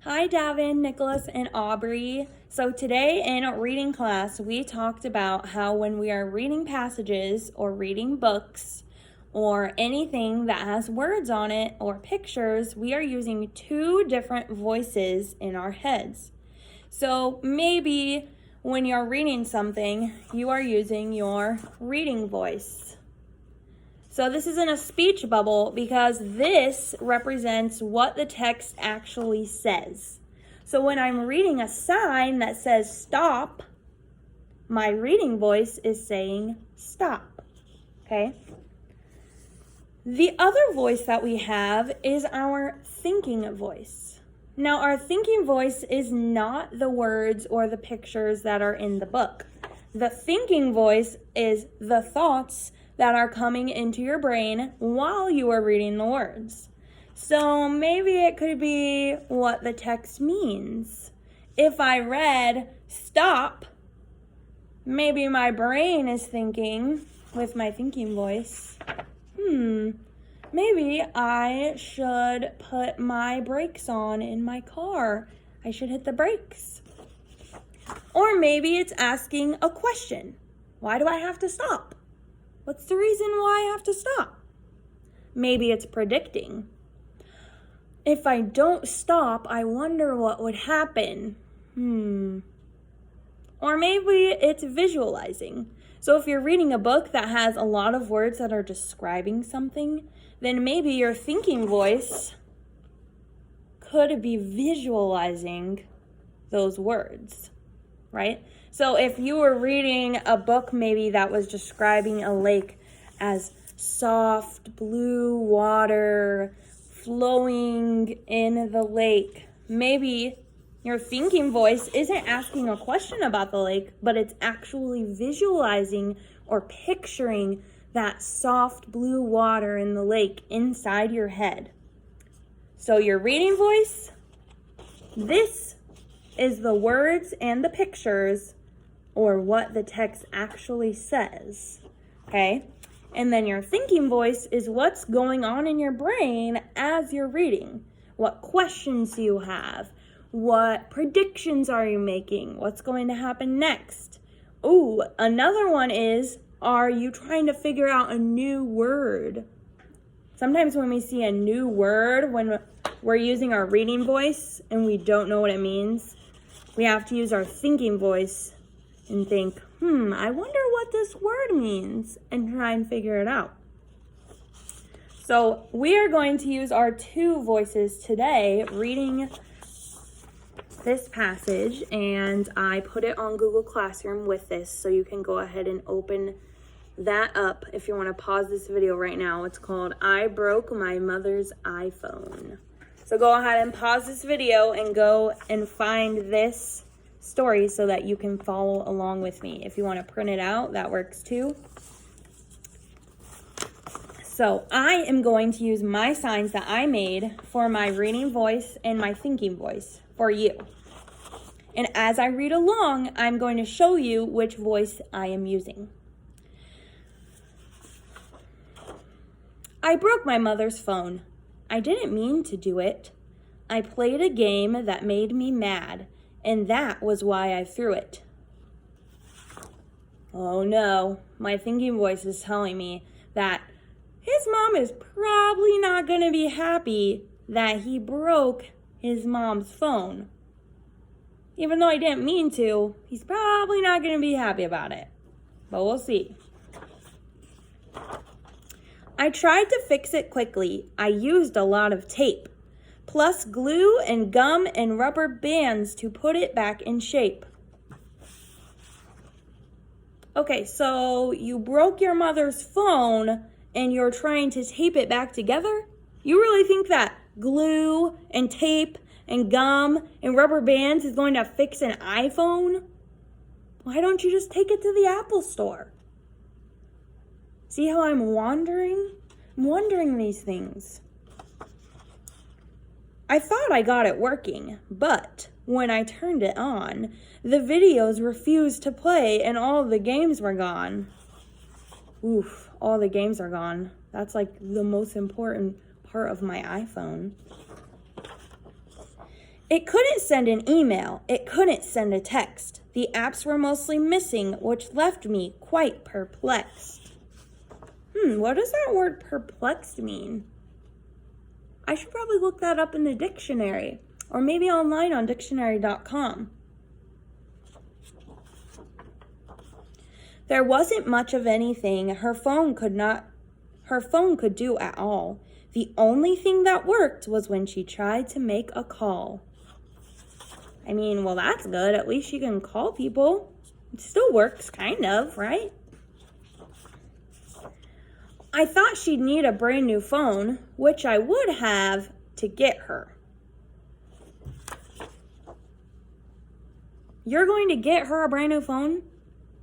Hi, Davin, Nicholas, and Aubrey. So today in reading class, we talked about how when we are reading passages or reading books or anything that has words on it or pictures, we are using two different voices in our heads. So maybe when you're reading something, you are using your reading voice. So this isn't a speech bubble because this represents what the text actually says. So when I'm reading a sign that says stop, my reading voice is saying stop, okay? The other voice that we have is our thinking voice. Now, our thinking voice is not the words or the pictures that are in the book. The thinking voice is the thoughts that are coming into your brain while you are reading the words. So maybe it could be what the text means. If I read stop, maybe my brain is thinking with my thinking voice, maybe I should put my brakes on in my car. I should hit the brakes. Or maybe it's asking a question. Why do I have to stop? What's the reason why I have to stop? Maybe it's predicting. If I don't stop, I wonder what would happen. Or maybe it's visualizing. So if you're reading a book that has a lot of words that are describing something, then maybe your thinking voice could be visualizing those words, right? So if you were reading a book maybe that was describing a lake as soft blue water flowing in the lake, maybe your thinking voice isn't asking a question about the lake, but it's actually visualizing or picturing that soft blue water in the lake inside your head. So your reading voice, this is the words and the pictures or what the text actually says, okay? And then your thinking voice is what's going on in your brain as you're reading. What questions do you have? What predictions are you making? What's going to happen next? Ooh, another one is, are you trying to figure out a new word? Sometimes when we see a new word, when we're using our reading voice and we don't know what it means, we have to use our thinking voice and think, I wonder what this word means, and try and figure it out. So we are going to use our two voices today reading this passage, and I put it on Google Classroom with this, so you can go ahead and open that up if you want to pause this video right now. It's called I Broke My Mother's iPhone. So go ahead and pause this video and go and find this story so that you can follow along with me. If you want to print it out, that works too. So I am going to use my signs that I made for my reading voice and my thinking voice for you. And as I read along, I'm going to show you which voice I am using. I broke my mother's phone. I didn't mean to do it. I played a game that made me mad, and that was why I threw it. Oh no, my thinking voice is telling me that his mom is probably not going to be happy that he broke his mom's phone. Even though I didn't mean to, he's probably not going to be happy about it. But we'll see. I tried to fix it quickly. I used a lot of tape, plus glue and gum and rubber bands to put it back in shape. Okay, so you broke your mother's phone and you're trying to tape it back together? You really think that glue and tape and gum and rubber bands is going to fix an iPhone? Why don't you just take it to the Apple store? See how I'm wondering? I'm wondering these things. I thought I got it working, but when I turned it on, the videos refused to play and all the games were gone. Oof, all the games are gone. That's like the most important part of my iPhone. It couldn't send an email. It couldn't send a text. The apps were mostly missing, which left me quite perplexed. What does that word perplexed mean? I should probably look that up in the dictionary, or maybe online on dictionary.com. There wasn't much of anything her phone could do at all. The only thing that worked was when she tried to make a call. I mean, well, that's good. At least she can call people. It still works, kind of, right? I thought she'd need a brand new phone, which I would have to get her. You're going to get her a brand new phone?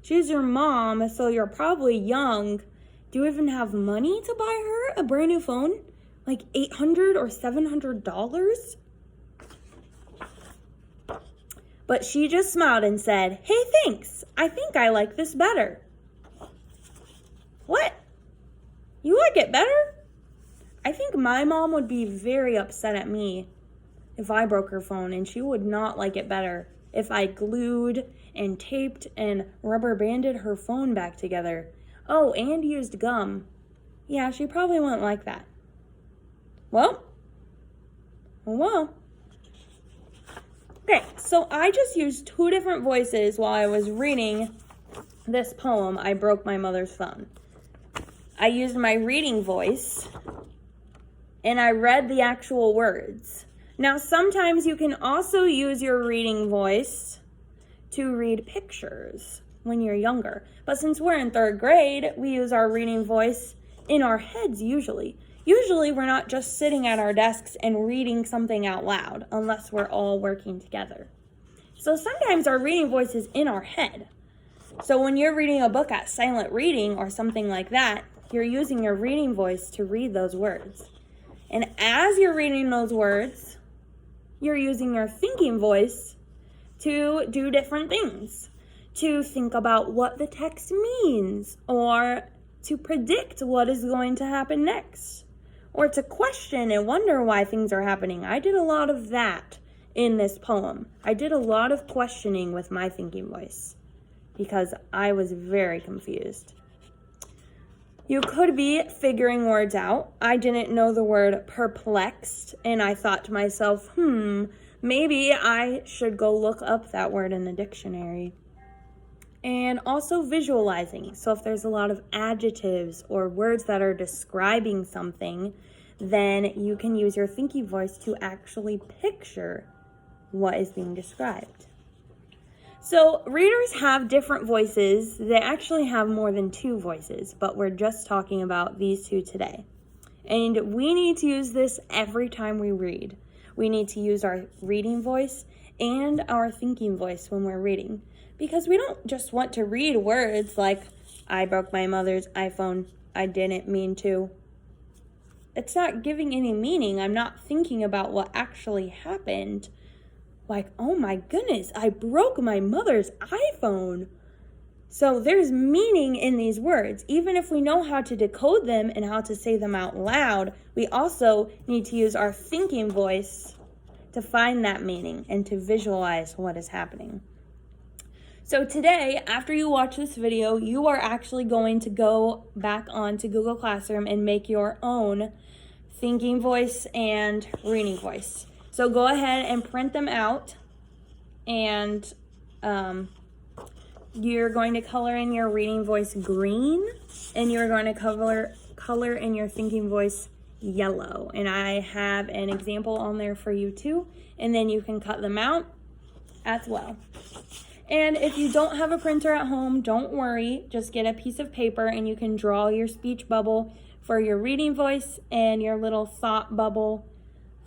She's your mom, so you're probably young. Do you even have money to buy her a brand new phone? Like $800 or $700? But she just smiled and said, "Hey, thanks. I think I like this better." What? You like it better? I think my mom would be very upset at me if I broke her phone, and she would not like it better if I glued and taped and rubber banded her phone back together. Oh, and used gum. Yeah, she probably wouldn't like that. Well. Okay, so I just used 2 different voices while I was reading this poem, I Broke My Mother's Phone. I used my reading voice, and I read the actual words. Now, sometimes you can also use your reading voice to read pictures when you're younger. But since we're in 3rd grade, we use our reading voice in our heads usually. Usually, we're not just sitting at our desks and reading something out loud, unless we're all working together. So sometimes our reading voice is in our head. So when you're reading a book at silent reading or something like that, you're using your reading voice to read those words. And as you're reading those words, you're using your thinking voice to do different things. To think about what the text means, or to predict what is going to happen next, or to question and wonder why things are happening. I did a lot of that in this poem. I did a lot of questioning with my thinking voice because I was very confused. You could be figuring words out. I didn't know the word perplexed, and I thought to myself, maybe I should go look up that word in the dictionary. And also visualizing. So if there's a lot of adjectives or words that are describing something, then you can use your thinking voice to actually picture what is being described. So readers have different voices. They actually have more than 2 voices, but we're just talking about these 2 today. And we need to use this every time we read. We need to use our reading voice and our thinking voice when we're reading. Because we don't just want to read words like, I broke my mother's iPhone, I didn't mean to. It's not giving any meaning. I'm not thinking about what actually happened. Like, oh my goodness, I broke my mother's iPhone. So there's meaning in these words. Even if we know how to decode them and how to say them out loud, we also need to use our thinking voice to find that meaning and to visualize what is happening. So today, after you watch this video, you are actually going to go back onto Google Classroom and make your own thinking voice and reading voice. So go ahead and print them out, and you're going to color in your reading voice green, and you're going to color in your thinking voice yellow. And I have an example on there for you too, and then you can cut them out as well. And if you don't have a printer at home, don't worry. Just get a piece of paper and you can draw your speech bubble for your reading voice and your little thought bubble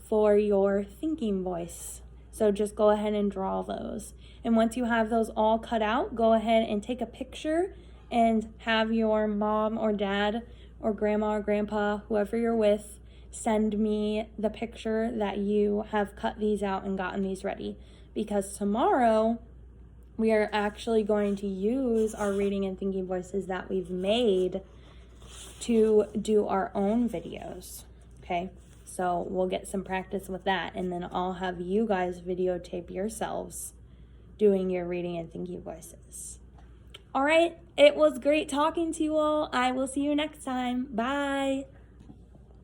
for your thinking voice. So just go ahead and draw those. And once you have those all cut out, go ahead and take a picture and have your mom or dad or grandma or grandpa, whoever you're with, send me the picture that you have cut these out and gotten these ready. Because tomorrow, we are actually going to use our reading and thinking voices that we've made to do our own videos, okay? So we'll get some practice with that, and then I'll have you guys videotape yourselves doing your reading and thinking voices. All right, it was great talking to you all. I will see you next time. Bye.